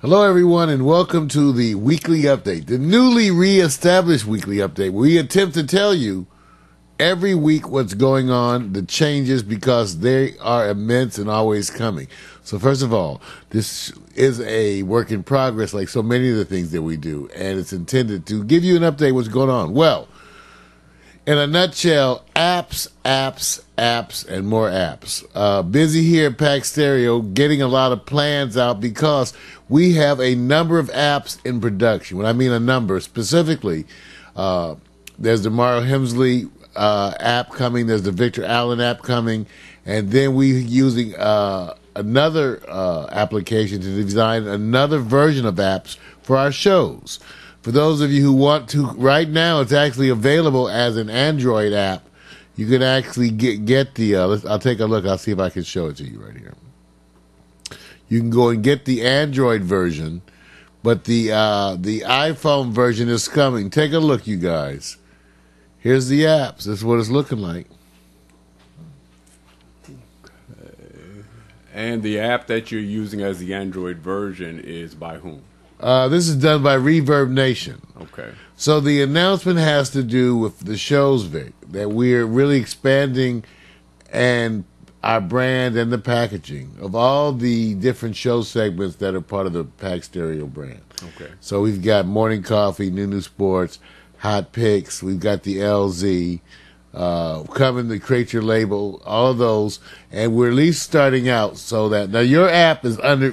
Hello, everyone, and welcome to the weekly update, the newly reestablished weekly update. We attempt to tell you every week what's going on, the changes, because they are immense and always coming. So first of all, this is a work in progress like so many of the things that we do, and it's intended to give you an update what's going on. Well, in a nutshell, apps, and more apps. Busy here at Pack Stereo getting a lot of plans out because we have a number of apps in production. When I mean a number, specifically, there's the Mario Hemsley app coming, there's the Victor Allen app coming, and then we're using another application to design another version of apps for our shows. For those of you who want to, right now it's actually available as an Android app. You can actually get the, I'll take a look, I'll see if I can show it to you right here. You can go and get the Android version, but the iPhone version is coming. Take a look, you guys. Here's the apps. This is what it's looking like. And the app that you're using as the Android version is by whom? This is done by Reverb Nation. Okay. So the announcement has to do with the shows, Vic, that we're really expanding and our brand and the packaging of all the different show segments that are part of the Pack Stereo brand. Okay. So we've got Morning Coffee, New Sports, Hot Picks, we've got the LZ, coming to create your label, all of those, and we're at least starting out so that now your app is under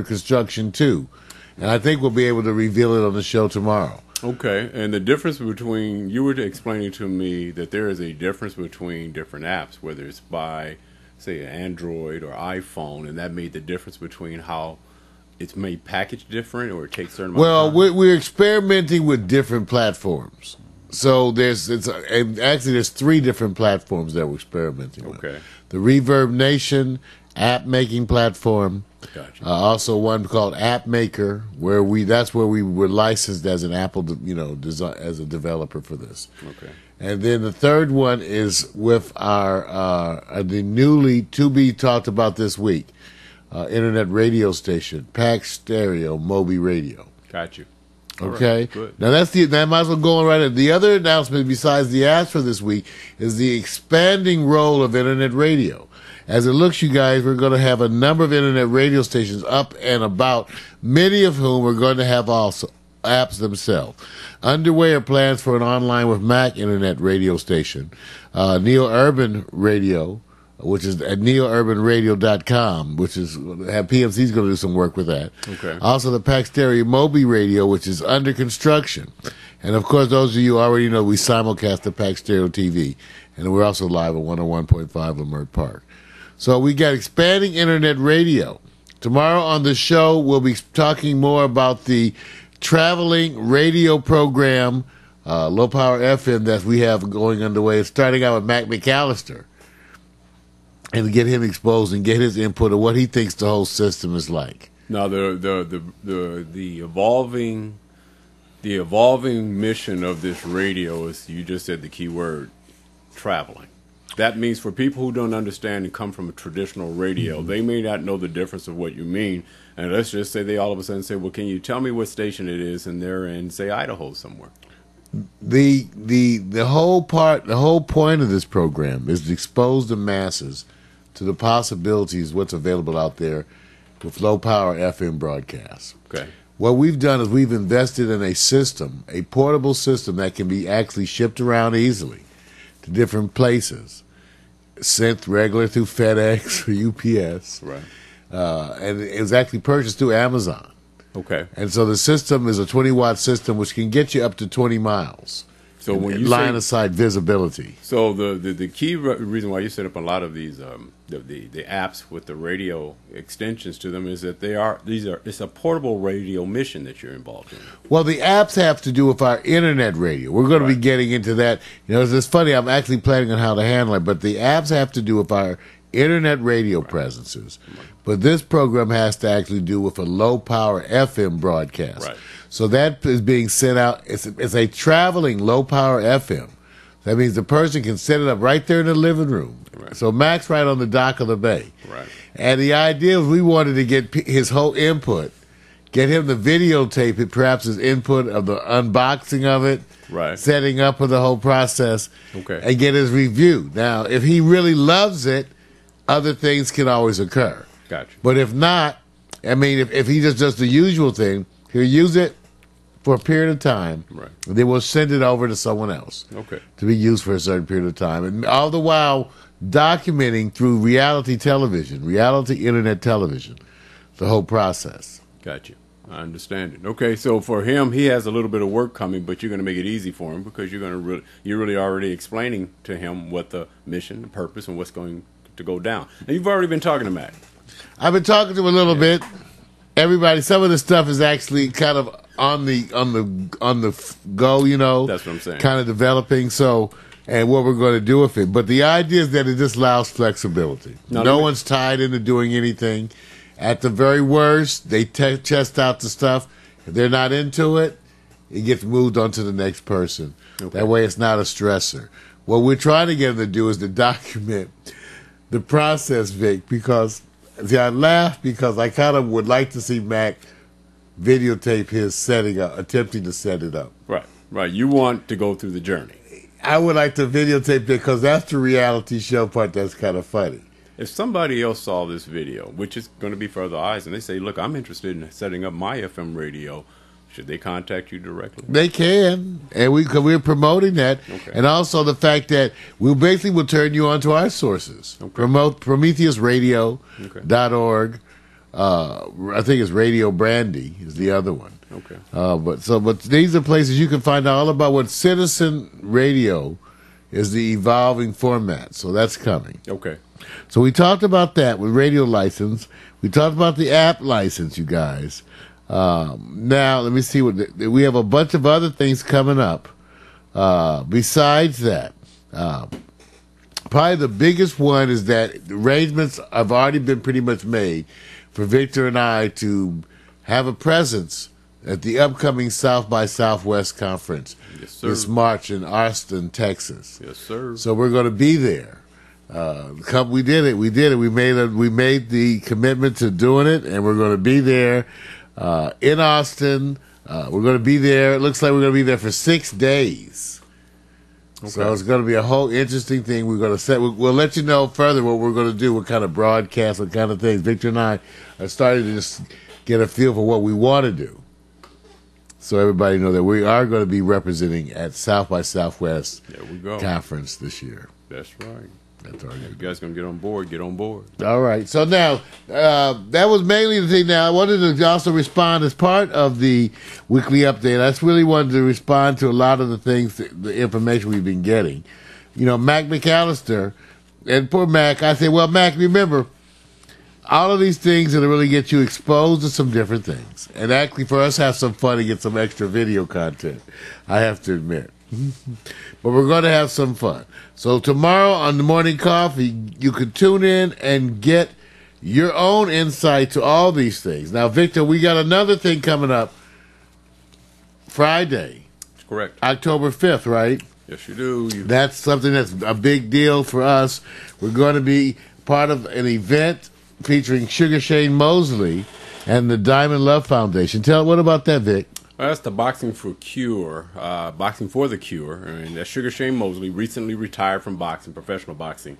construction too, and I think we'll be able to reveal it on the show tomorrow. Okay, and the difference between, you were explaining to me that there is a difference between different apps, whether it's by, say, an Android or iPhone, and that made the difference between how it's made packaged different, or it takes certain amount of time? We're experimenting with different platforms. So there's three different platforms that we're experimenting with. Okay. The Reverb Nation app making platform. Gotcha. Also one called App Maker, that's where we were licensed as an Apple, as a developer for this. Okay. And then the third one is with the newly to be talked about this week, internet radio station, Pack Stereo Moby Radio. Got you. Okay. Right, good. Now that might as well go on right in. The other announcement besides the ads for this week is the expanding role of internet radio. As it looks, you guys, we're going to have a number of internet radio stations up and about, many of whom are going to have also apps themselves. Underway are plans for an online with Mac internet radio station, Neo Urban Radio, which is at neourbanradio.com, which is PMC's going to do some work with that. Okay. Also, the Pack Stereo Moby Radio, which is under construction. And, of course, those of you already know we simulcast the Pack Stereo TV. And we're also live at 101.5 Lamert Park. So we got expanding internet radio. Tomorrow on the show, we'll be talking more about the traveling radio program, Low Power FM, that we have going underway. It's starting out with Mac McAllister. And to get him exposed and get his input of what he thinks the whole system is like. Now the evolving mission of this radio is, you just said the key word, traveling. That means for people who don't understand and come from a traditional radio, they may not know the difference of what you mean. And let's just say they all of a sudden say, well, can you tell me what station it is? And they're in, say, Idaho somewhere. The whole point of this program is to expose the masses to the possibilities, what's available out there with low power FM broadcasts. Okay. What we've done is we've invested in a system, a portable system that can be actually shipped around easily to different places, sent regular through FedEx or UPS. Right. And it was actually purchased through Amazon. Okay. And so the system is a 20-watt system which can get you up to 20 miles. So when you line of sight visibility. So the key reason why you set up a lot of these the apps with the radio extensions to them is that it's a portable radio mission that you're involved in. Well, the apps have to do with our internet radio. We're going to be getting into that. It's funny. I'm actually planning on how to handle it, but the apps have to do with our internet radio presences. But this program has to actually do with a low power FM broadcast. Right. So that is being sent out. It's a traveling low power FM. That means the person can set it up right there in the living room. Right. So Mac's right on the dock of the bay. Right. And the idea was we wanted to get his whole input, get him to videotape it, perhaps his input of the unboxing of it, Right. setting up of the whole process, Okay. and get his review. Now, if he really loves it, other things can always occur. Gotcha. But if not, I mean, if he just does the usual thing, he'll use it for a period of time, Right. and then we'll send it over to someone else Okay. to be used for a certain period of time. And all the while documenting through reality television, reality internet television, the whole process. Gotcha. I understand it. Okay, so for him, he has a little bit of work coming, but you're going to make it easy for him because you're really already explaining to him what the mission, the purpose, and what's going to go down. And you've already been talking to Matt. I've been talking to him a little bit. Everybody, some of the stuff is actually kind of on the go, you know. That's what I'm saying. Kind of developing. So, and what we're going to do with it. But the idea is that it just allows flexibility. Now, No one's tied into doing anything. At the very worst, they test out the stuff. If they're not into it, it gets moved on to the next person. Okay. That way, it's not a stressor. What we're trying to get them to do is to document the process, Vic, because see, I laugh because I kind of would like to see Mac videotape his setting up, attempting to set it up. Right, right. You want to go through the journey. I would like to videotape it because that's the reality show part that's kind of funny. If somebody else saw this video, which is going to be for other eyes, and they say, look, I'm interested in setting up my FM radio, should they contact you directly? They can, and cause we're promoting that, Okay. and also the fact that we basically will turn you on to our sources. Okay. Promote PrometheusRadio.org. I think it's Radio Brandy is the other one. Okay. But these are places you can find out all about what citizen radio is, the evolving format. So that's coming. Okay. So we talked about that with radio license. We talked about the app license, you guys. Now let me see we have a bunch of other things coming up. Besides that, probably the biggest one is that arrangements have already been pretty much made for Victor and I to have a presence at the upcoming South by Southwest conference Yes, sir. this March in Austin, Texas. Yes, sir. So we're going to be there. We did it. We made the commitment to doing it, and we're going to be there in Austin. We're going to be there. It looks like we're going to be there for 6 days. Okay. So it's going to be a whole interesting thing. We're going to set. We'll let you know further what we're going to do, what kind of broadcast, what kind of things. Victor and I are starting to just get a feel for what we want to do. So everybody know that we are going to be representing at South by Southwest There we go. conference this year. That's right. That's all If you right. guys going to get on board, get on board. All right. So now, that was mainly the thing. Now, I wanted to also respond as part of the weekly update. I just really wanted to respond to a lot of the things, the information we've been getting. You know, Mac McAllister, and poor Mac, I said, well, Mac, remember, all of these things that really get you exposed to some different things. And actually, for us, have some fun and get some extra video content, I have to admit. But we're going to have some fun. So tomorrow on the Morning Coffee, you can tune in and get your own insight to all these things. Now, Victor, we got another thing coming up Friday, That's correct. October 5th, right? Yes, you do. That's something that's a big deal for us. We're going to be part of an event featuring Sugar Shane Mosley and the Diamond Love Foundation. What about that, Vic? Well, that's the Boxing for Cure, Boxing for the Cure. And that's Sugar Shane Mosley, recently retired from boxing, professional boxing.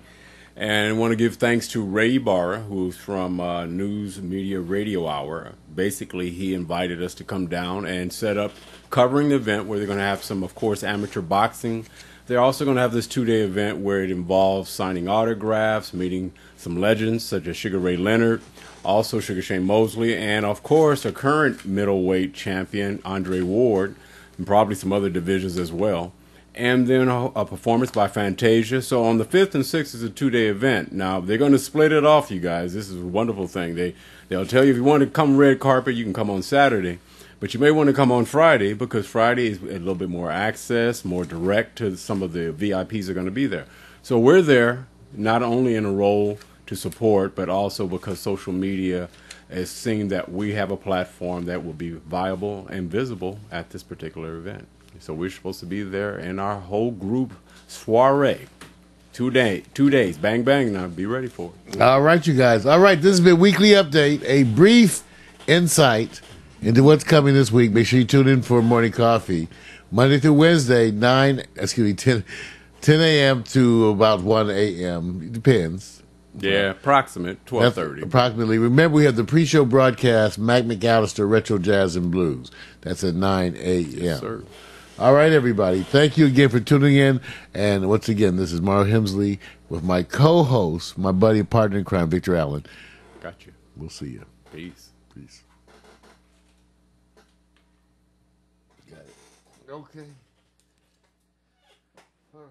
And I want to give thanks to Ray Ibarra, who's from News Media Radio Hour. Basically, he invited us to come down and set up covering the event where they're going to have some, of course, amateur boxing. They're also going to have this 2-day event where it involves signing autographs, meeting some legends such as Sugar Ray Leonard, also Sugar Shane Mosley, and of course a current middleweight champion, Andre Ward, and probably some other divisions as well. And then a performance by Fantasia. So on the 5th and 6th is a 2-day event. Now, they're going to split it off, you guys. This is a wonderful thing. They'll tell you if you want to come red carpet, you can come on Saturday. But you may want to come on Friday because Friday is a little bit more access, more direct to some of the VIPs that are going to be there. So we're there not only in a role to support, but also because social media is seeing that we have a platform that will be viable and visible at this particular event. So we're supposed to be there in our whole group soiree. 2 days. Bang, bang now. Be ready for it. All right, you guys. All right, this has been Weekly Update, a brief insight into what's coming this week. Make sure you tune in for Morning Coffee. Monday through Wednesday, 10 a.m. to about 1 a.m. It depends. Yeah, approximate 12:30. Approximately. Remember, we have the pre-show broadcast, Mac McAllister, Retro Jazz and Blues. That's at 9 a.m. Yes, sir. All right, everybody. Thank you again for tuning in. And once again, this is Mario Hemsley with my co-host, my buddy and partner in crime, Victor Allen. Got you. We'll see you. Peace. Peace. Got it. Okay. All right.